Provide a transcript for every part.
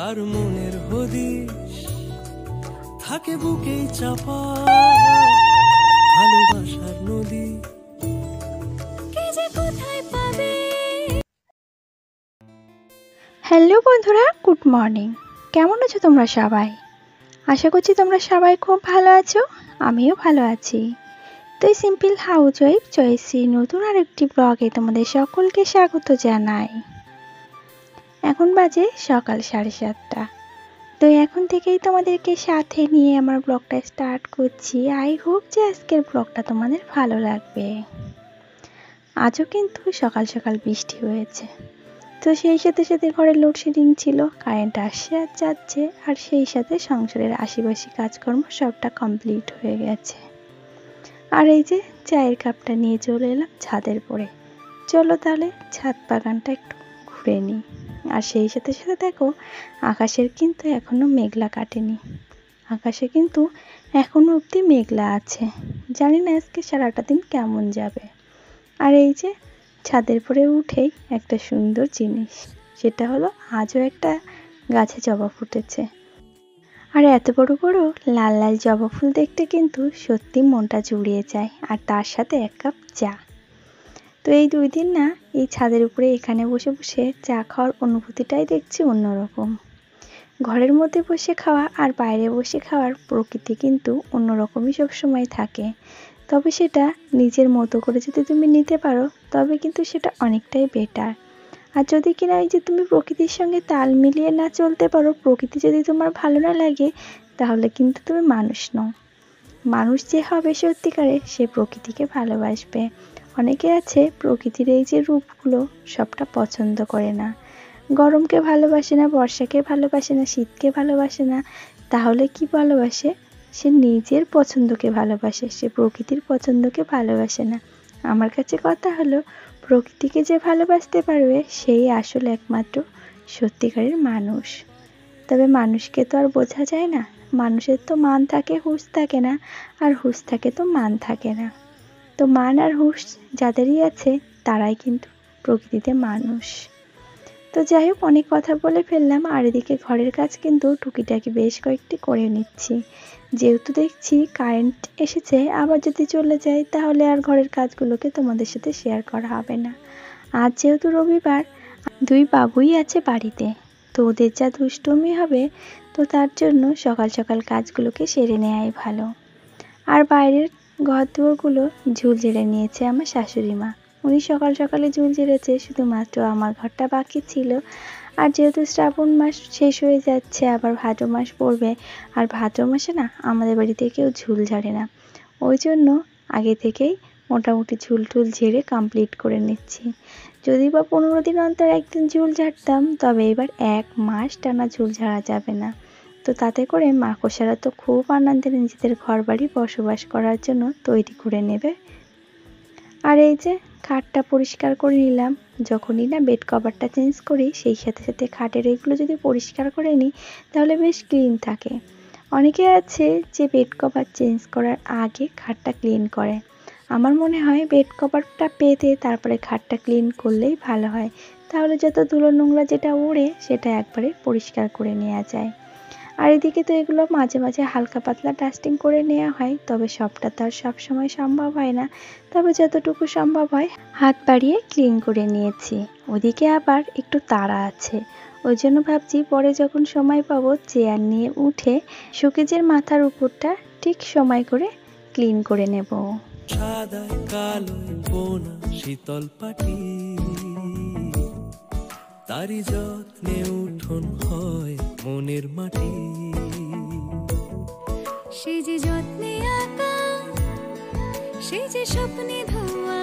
আর মনের হদিশ থাকে বুকেই চাপা, ভালোবাসার নদী কে যে কোথায় পাবে। হ্যালো বন্ধুরা, গুড মর্নিং। কেমন আছো তোমরা সবাই? আশা করছি তোমরা সবাই খুব ভালো আছো, আমিও ভালো আছি। তো সিম্পল হাউসওয়াইফ জয়শ্রী নতুন আর একটি ব্লগে তোমাদের সকলকে স্বাগত জানাই। এখন বাজে সকাল 7:30। তো এখন থেকেই তোমাদেরকে সাথে নিয়ে আমার ব্লগটা স্টার্ট করছি। আই হোপ যে আজকের ব্লগটা তোমাদের ভালো লাগবে। আজও কিন্তু সকাল সকাল বৃষ্টি হয়েছে, তো সেই সাথে সাথে ঘরে লোডশেডিং ছিল, কারেন্ট আসছে আর যাচ্ছে, আর সেই সাথে সংসারের আশিপাশি কাজকর্ম সবটা কমপ্লিট হয়ে গেছে। আর এই যে চায়ের কাপটা নিয়ে চলে এলাম ছাদের পরে। চলো তাহলে ছাদ বাগানটা একটু ঘুরে নিই। আর সেই সাথে সাথে দেখো আকাশের কিন্তু এখনো মেঘলা কাটেনি, আকাশে কিন্তু এখনো অবধি মেঘলা আছে। জানি না আজকে সারাটা দিন কেমন যাবে। আর এই যে ছাদের পরে উঠেই একটা সুন্দর জিনিস, সেটা হলো আজও একটা গাছে জবা ফুটেছে। আর এত বড় বড় লাল লাল জবা ফুল দেখতে কিন্তু সত্যি মনটা জুড়িয়ে যায়, আর তার সাথে এক কাপ চা। তো এই 2 দিন না এই ছাদের উপরে এখানে বসে বসে চা খাওয়ার অনুভূতিটাই দেখছি অন্যরকম। ঘরের মধ্যে বসে খাওয়া আর বাইরে বসে খাওয়ার প্রকৃতি কিন্তু অন্যরকমই সবসময় থাকে। তবে সেটা নিজের মতো করে যদি তুমি নিতে পারো তবে কিন্তু সেটা অনেকটাই বেটার। আর যদি কিনা এই যে তুমি প্রকৃতির সঙ্গে তাল মিলিয়ে না চলতে পারো, প্রকৃতি যদি তোমার ভালো না লাগে, তাহলে কিন্তু তুমি মানুষ নও। মানুষ যে হবে সত্যিকারে সে প্রকৃতিকে ভালোবাসবে। অনেকে আছে প্রকৃতির এই যে রূপগুলো সবটা পছন্দ করে না, গরমকে ভালোবাসে না, বর্ষাকে ভালোবাসে না, শীতকে ভালোবাসে না। তাহলে কি ভালোবাসে? সে নিজের পছন্দকে ভালোবাসে, সে প্রকৃতির পছন্দকে ভালোবাসে না। আমার কাছে কথা হলো, প্রকৃতিকে যে ভালোবাসতে পারবে সেই আসলে একমাত্র সত্যিকারের মানুষ। তবে মানুষকে তো আর বোঝা যায় না, মানুষের তো মান থাকে হুঁশ থাকে না, আর হুঁশ থাকে তো মান থাকে না। তো মান আর হুঁশ যাদেরই আছে তারাই কিন্তু প্রকৃতিতে মানুষ। তো যাই হোক, অনেক কথা বলে ফেললাম। আর এদিকে ঘরের কাজ কিন্তু টুকিটাকি বেশ কয়েকটি করে নিচ্ছি। যেহেতু দেখছি কারেন্ট এসেছে, আবার যদি চলে যায় তাহলে আর ঘরের কাজগুলোকে তোমাদের সাথে শেয়ার করা হবে না। আজ যেহেতু রবিবার, 2 বাবুই আছে বাড়িতে, তো ওদের যা দুষ্টুমি হবে, তো তার জন্য সকাল সকাল কাজগুলোকে সেরে নেওয়াই ভালো। আর বাইরের ঘর দুয়ারগুলো ঝুল ঝেড়ে নিয়েছে আমার শাশুড়ি মা। উনি সকাল সকালে ঝুল ঝেড়েছে, শুধুমাত্র আমার ঘরটা বাকি ছিল। আর যেহেতু শ্রাবণ মাস শেষ হয়ে যাচ্ছে, আবার ভাদ্র মাস পড়বে, আর ভাদ্র মাসে না আমাদের বাড়িতে কেউ ঝুল ঝাড়ে না, ওই জন্য আগে থেকেই মোটামুটি ঝুল টুল ঝেড়ে কমপ্লিট করে নিচ্ছি। যদি বা 15 দিন অন্তর একদিন ঝুল ঝাড়তাম, তবে এবার 1 মাস টানা ঝুল ঝাড়া যাবে না। তো তাতে করে মাকড়সারা তো খুব আনন্দে নিজেদের ঘর বাড়ি বসবাস করার জন্য তৈরি করে নেবে। আর এই যে খাটটা পরিষ্কার করে নিলাম। যখনই না বেড কভারটা চেঞ্জ করি, সেই সাথে সাথে খাটের এইগুলো যদি পরিষ্কার করে নিই তাহলে বেশ ক্লিন থাকে। অনেকে আছে যে বেড কভার চেঞ্জ করার আগে খাটটা ক্লিন করে। আমার মনে হয় বেড কভারটা পেতে তারপরে খাটটা ক্লিন করলেই ভালো হয়, তাহলে যত ধুলো নোংরা যেটা ওড়ে সেটা একবারে পরিষ্কার করে নেওয়া যায়। আর এদিকে তো এগুলো মাঝে মাঝে হালকা পাতলা ডাস্টিং করে নেওয়া হয়, তবে সবটা তো আর সবসময় সম্ভব হয় না। তবে যতটুকু সম্ভব হয় হাত বাড়িয়ে ক্লিন করে নিয়েছি। ওদিকে আবার একটু তাড়া আছে, ওই জন্য ভাবছি পরে যখন সময় পাবো চেয়ার নিয়ে উঠে শোকেজের মাথার উপরটা ঠিক সময় করে ক্লিন করে নেব। সাদায় কালো বোনা শীতল পাটি, তারি যত্নে উঠোন হয় মনের মাটি। সে যে যত্নে আঁকা, সে যে স্বপ্নে ধোয়া,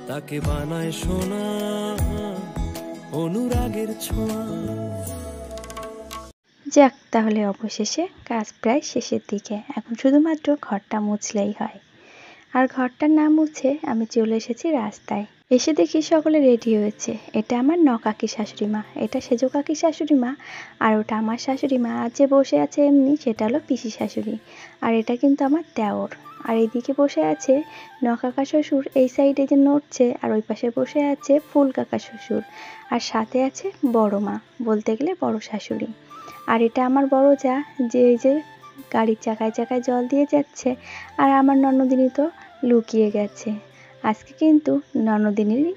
তাকে বানায় সোনা অনুরাগের ছোঁয়া। যাক, তাহলে অবশেষে কাজ প্রায় শেষের দিকে। এখন শুধুমাত্র ঘরটা মুছলেই হয়। আর ঘরটা না মুছে আমি চলে এসেছি রাস্তায়। এসে দেখি সকলে রেডি হয়েছে। এটা আমার নকাকি শাশুড়ি মা, এটা সেজো কাকি শাশুড়ি মা, আর ওটা আমার শাশুড়ি মা। আর যে বসে আছে এমনি সেটা হলো পিসি শাশুড়ি, আর এটা কিন্তু আমার দেওর। আর এদিকে বসে আছে নকাকা শ্বশুর, এই সাইডে যে নড়ছে, আর ওই পাশে বসে আছে ফুল কাকা শ্বশুর, আর সাথে আছে বড় মা, বলতে গেলে বড় শাশুড়ি। আর এটা আমার বড় যা, যে এই যে গাড়ির চাকায় চাকায় জল দিয়ে যাচ্ছে, আর আমার ননদিনী তো লুকিয়ে গেছে। আজকে কিন্তু ননদিনীর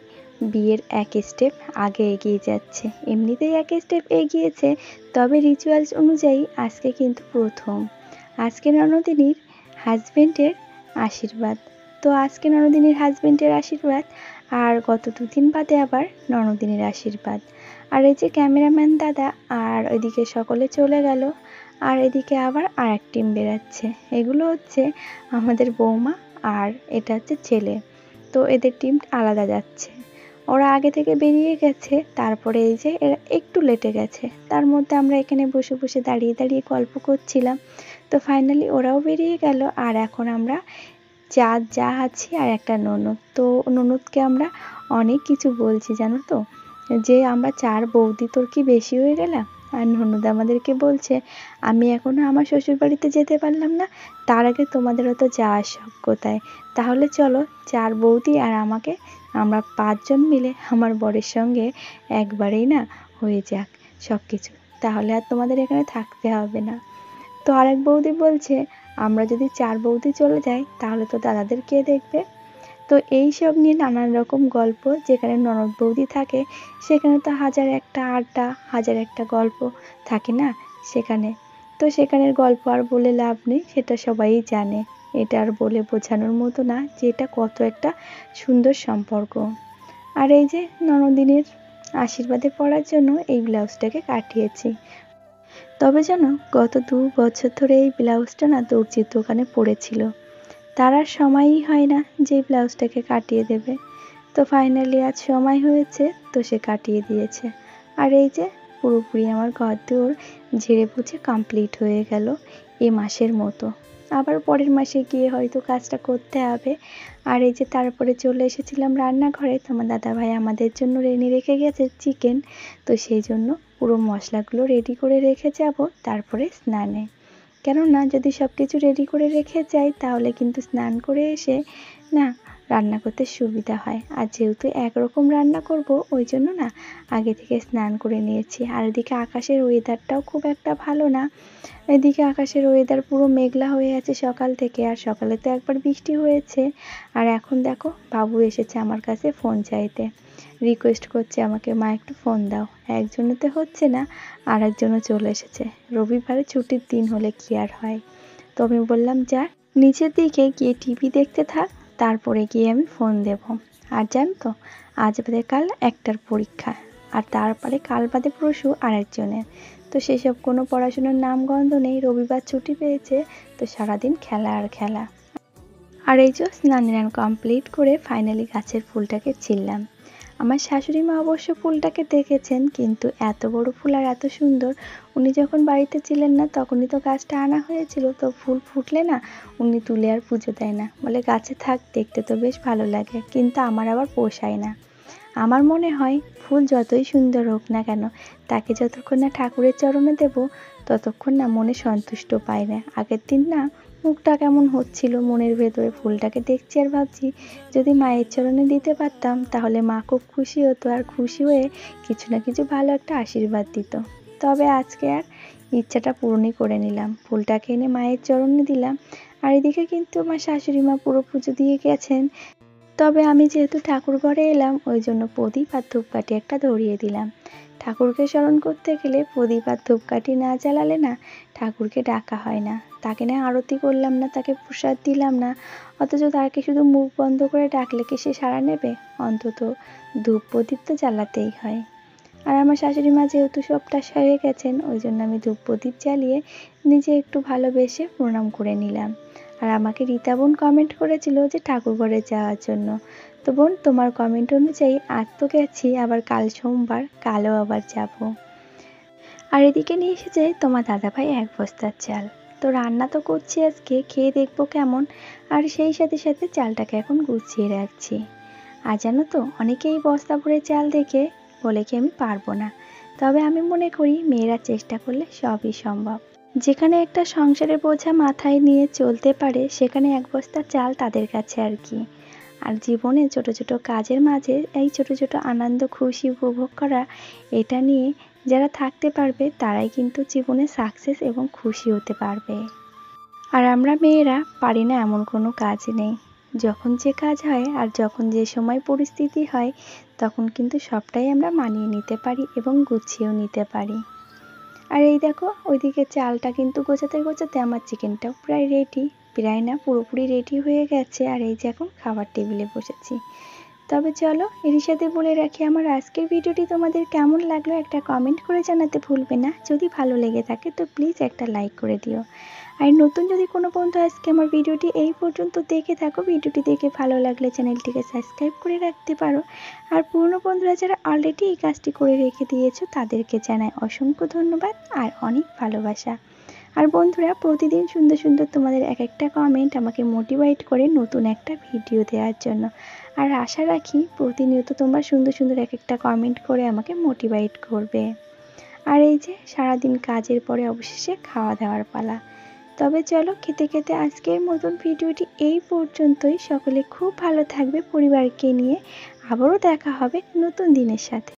বিয়ের এক স্টেপ আগে এগিয়ে যাচ্ছে, এমনিতেই এক স্টেপ এগিয়েছে, তবে রিচুয়ালস অনুযায়ী আজকে কিন্তু প্রথম। আজকে ননদিনীর হাজবেন্ডের আশীর্বাদ। তো আজকে ননদিনীর হাজবেন্ডের আশীর্বাদ, আর গত দুদিন বাদে আবার ননদিনীর আশীর্বাদ। আর এই যে ক্যামেরাম্যান দাদা, আর ওইদিকে সকলে চলে গেল, আর এদিকে আবার আর এক টিম বেরাচ্ছে। এগুলো হচ্ছে আমাদের বৌমা, আর এটা হচ্ছে ছেলে। তো এদের টিম আলাদা যাচ্ছে, ওরা আগে থেকে বেরিয়ে গেছে, তারপরে এই যে এরা একটু লেটে গেছে। তার মধ্যে আমরা এখানে বসে বসে দাঁড়িয়ে দাঁড়িয়ে গল্প করছিলাম। তো ফাইনালি ওরাও বেরিয়ে গেল, আর এখন আমরা যা আছি আর একটা ননদ। তো ননদকে আমরা অনেক কিছু বলছি জানো তো, যে আমরা 4 বৌদি তোর কি বেশি হয়ে গেলাম। আর ননদ আমাদেরকে বলছে, আমি এখনো আমার শ্বশুর বাড়িতে যেতে পারলাম না, তার আগে তোমাদেরও তো যাওয়ার শখ কোথায়, তাহলে চলো 4 বৌদি আর আমাকে, আমরা 5 জন মিলে আমার বরের সঙ্গে একবারেই না হয়ে যাক সব কিছু, তাহলে আর তোমাদের এখানে থাকতে হবে না। তো আরেক বৌদি বলছে, আমরা যদি 4 বৌদি চলে যাই তাহলে তো দাদাদের কে দেখবে। তো এই সব নিয়ে নানান রকম গল্প, যেখানে ননদ বৌদি থাকে সেখানে তো হাজার একটা আড্ডা, হাজার একটা গল্প থাকে না সেখানে। তো সেখানের গল্প আর বলে লাভ নেই, সেটা সবাই জানে, এটা আর বলে বোঝানোর মতো না যে এটা কত একটা সুন্দর সম্পর্ক। আর এই যে ননদিনের আশীর্বাদে পড়ার জন্য এই ব্লাউজটাকে কাটিয়েছি। তবে জানো, গত 2 বছর ধরে এই ব্লাউজটা না দর্জির দোকানে পড়েছিল, তার আর সময়ই হয় না যে ব্লাউজটাকে কাটিয়ে দেবে। তো ফাইনালি আজ সময় হয়েছে, তো সে কাটিয়ে দিয়েছে। আর এই যে পুরোপুরি আমার ঘরদোর ঝেড়ে পুছে কমপ্লিট হয়ে গেল এ মাসের মতো, আবার পরের মাসে গিয়ে হয়তো কাজটা করতে হবে। আর এই যে তারপরে চলে এসেছিলাম রান্নাঘরে, তোমার দাদাভাই আমাদের জন্য রেডি রেখে গেছে চিকেন, তো সেই জন্য পুরো মশলাগুলো রেডি করে রেখে যাব তারপরে স্নানে। কেননা যদি সব কিছু রেডি করে রেখে যাই তাহলে কিন্তু স্নান করে এসে না রান্না করতে সুবিধা হয়। আর যেহেতু একরকম রান্না করব, ওই জন্য না আগে থেকে স্নান করে নিয়েছি। আর এদিকে আকাশের ওয়েদারটাও খুব একটা ভালো না, এদিকে আকাশের ওয়েদার পুরো মেঘলা হয়ে আছে সকাল থেকে, আর সকালে তো একবার বৃষ্টি হয়েছে। আর এখন দেখো বাবু এসেছে আমার কাছে ফোন চাইতে, রিকোয়েস্ট করছে আমাকে, মা একটু ফোন দাও। একজনতে হচ্ছে না, আর একজনও চলে এসেছে। রবিবারে ছুটির দিন হলে কি আর হয়। তো আমি বললাম যা নিচের দিকে গিয়ে টিভি দেখতে থাক, তারপরে গিয়ে আমি ফোন দেব। আর জান তো, আজ বাদে কাল একটার পরীক্ষা, আর তারপরে কাল বাদে পরশু আরেকজনের। তো সেসব কোনো পড়াশোনার নামগন্ধ নেই, রবিবার ছুটি পেয়েছে, তো সারাদিন খেলা আর খেলা। আর এই যে স্নান কমপ্লিট করে ফাইনালি গাছের ফুলটাকে ছিললাম। আমার শাশুড়ি মা অবশ্য ফুলটাকে দেখেছেন, কিন্তু এত বড় ফুল আর এত সুন্দর উনি যখন বাড়িতে ছিলেন না তখনই তো গাছটা আনা হয়েছিল। তো ফুল ফুটলে না উনি তুলে আর পুজো দেয় না, বলে গাছে থাক, দেখতে তো বেশ ভালো লাগে, কিন্তু আমার আবার পোষায় না। আমার মনে হয় ফুল যতই সুন্দর হোক না কেন, তাকে যতক্ষণ না ঠাকুরের চরণে দেব ততক্ষণ না মনে সন্তুষ্ট পায় না। আগের দিন না মুখটা কেমন হচ্ছিল মনের ভেতরে, ফুলটাকে দেখছি আর ভাবছি যদি মায়ের চরণে দিতে পারতাম তাহলে মা খুব খুশি হতো, আর খুশি হয়ে কিছু না কিছু ভালো একটা আশীর্বাদ দিত। তবে আজকে আর ইচ্ছাটা পূরণই করে নিলাম, ফুলটাকে এনে মায়ের চরণে দিলাম। আর এদিকে কিন্তু আমার শাশুড়ি মা পুরো পুজো দিয়ে গেছেন। তবে আমি যেহেতু ঠাকুর ঘরে এলাম, ওই জন্য প্রদীপ আর ধূপকাঠি একটা ধরিয়ে দিলাম। ঠাকুরকে স্মরণ করতে গেলে প্রদীপ আর ধূপকাঠি না জ্বালালে না ঠাকুরকে ডাকা হয় না। তাকে না আরতি করলাম না, তাকে প্রসাদ দিলাম না, অথচ তাকে শুধু মুখ বন্ধ করে ডাকলে কি সে সাড়া নেবে? অন্তত ধূপ প্রদীপ তো জ্বালাতেই হয়। আর আমার শাশুড়ি মা যেহেতু সবটা সেরে গেছেন, ওই জন্য আমি ধূপ প্রদীপ জ্বালিয়ে নিজে একটু ভালোবেসে প্রণাম করে নিলাম। আর আমাকে রীতা বোন কমেন্ট করেছিল যে ঠাকুর ঘরে যাওয়ার জন্য। তো বোন, তোমার কমেন্ট অনুযায়ী আজ তো গেছি, আবার কাল সোমবার, কালও আবার যাব। আর এদিকে নিয়ে এসেছে তোমার দাদাভাই 1 বস্তার চাল। তো রান্না তো করছি আজকে, খেয়ে দেখবো কেমন, আর সেই সাথে সাথে চালটাকে এখন গুছিয়ে রাখছি। আর জানো তো, অনেকেই বস্তা ভরে চাল দেখে বলে কি আমি পারবো না, তবে আমি মনে করি মেয়েরা চেষ্টা করলে সবই সম্ভব। যেখানে একটা সংসারের বোঝা মাথায় নিয়ে চলতে পারে সেখানে এক বস্তা চাল তাদের কাছে আর কি। আর জীবনে ছোট ছোট কাজের মাঝে এই ছোট ছোট আনন্দ খুশি উপভোগ করা, এটা নিয়ে যারা থাকতে পারবে তারাই কিন্তু জীবনে সাকসেস এবং খুশি হতে পারবে। আর আমরা মেয়েরা পারি না এমন কোনো কাজ নেই। যখন যে কাজ হয় আর যখন যে সময় পরিস্থিতি হয় তখন কিন্তু সবটাই আমরা মানিয়ে নিতে পারি এবং গুছিয়েও নিতে পারি। আর এই দেখো ওইদিকে চালটা কিন্তু গোছাতে গোছাতে আমার চিকেনটাও প্রায় রেডি, প্রায় না পুরোপুরি রেডি হয়ে গেছে। আর এই যে এখন খাবার টেবিলে বসেছি। তবে চলো এরই সাথে বলে রাখি, আমার আজকের ভিডিওটি তোমাদের কেমন লাগলো একটা কমেন্ট করে জানাতে ভুলবে না। যদি ভালো লেগে থাকে তো প্লিজ একটা লাইক করে দিও। আর নতুন যদি কোনো বন্ধু আজকে আমার ভিডিওটি এই পর্যন্ত দেখে থাকো, ভিডিওটি দেখে ভালো লাগলে চ্যানেলটিকে সাবস্ক্রাইব করে রাখতে পারো। আর পুরনো বন্ধুরা যারা অলরেডি এই কাজটি করে রেখে দিয়েছো তাদেরকে জানাই অসংখ্য ধন্যবাদ আর অনেক ভালোবাসা। আর বন্ধুরা প্রতিদিন সুন্দর সুন্দর তোমাদের এক একটা কমেন্ট আমাকে মোটিভেট করে নতুন একটা ভিডিও দেওয়ার জন্য। আর আশা রাখি প্রতিনিয়ত তোমরা সুন্দর সুন্দর এক একটা কমেন্ট করে আমাকে মোটিভেট করবে। আর এই যে সারাদিন কাজের পরে অবশেষে খাওয়া দাওয়ার পালা। তবে চলো খেতে খেতে আজকের মতন ভিডিওটি এই পর্যন্তই। সকলে খুব ভালো থাকবে পরিবারকে নিয়ে। আবারও দেখা হবে নতুন দিনের সাথে।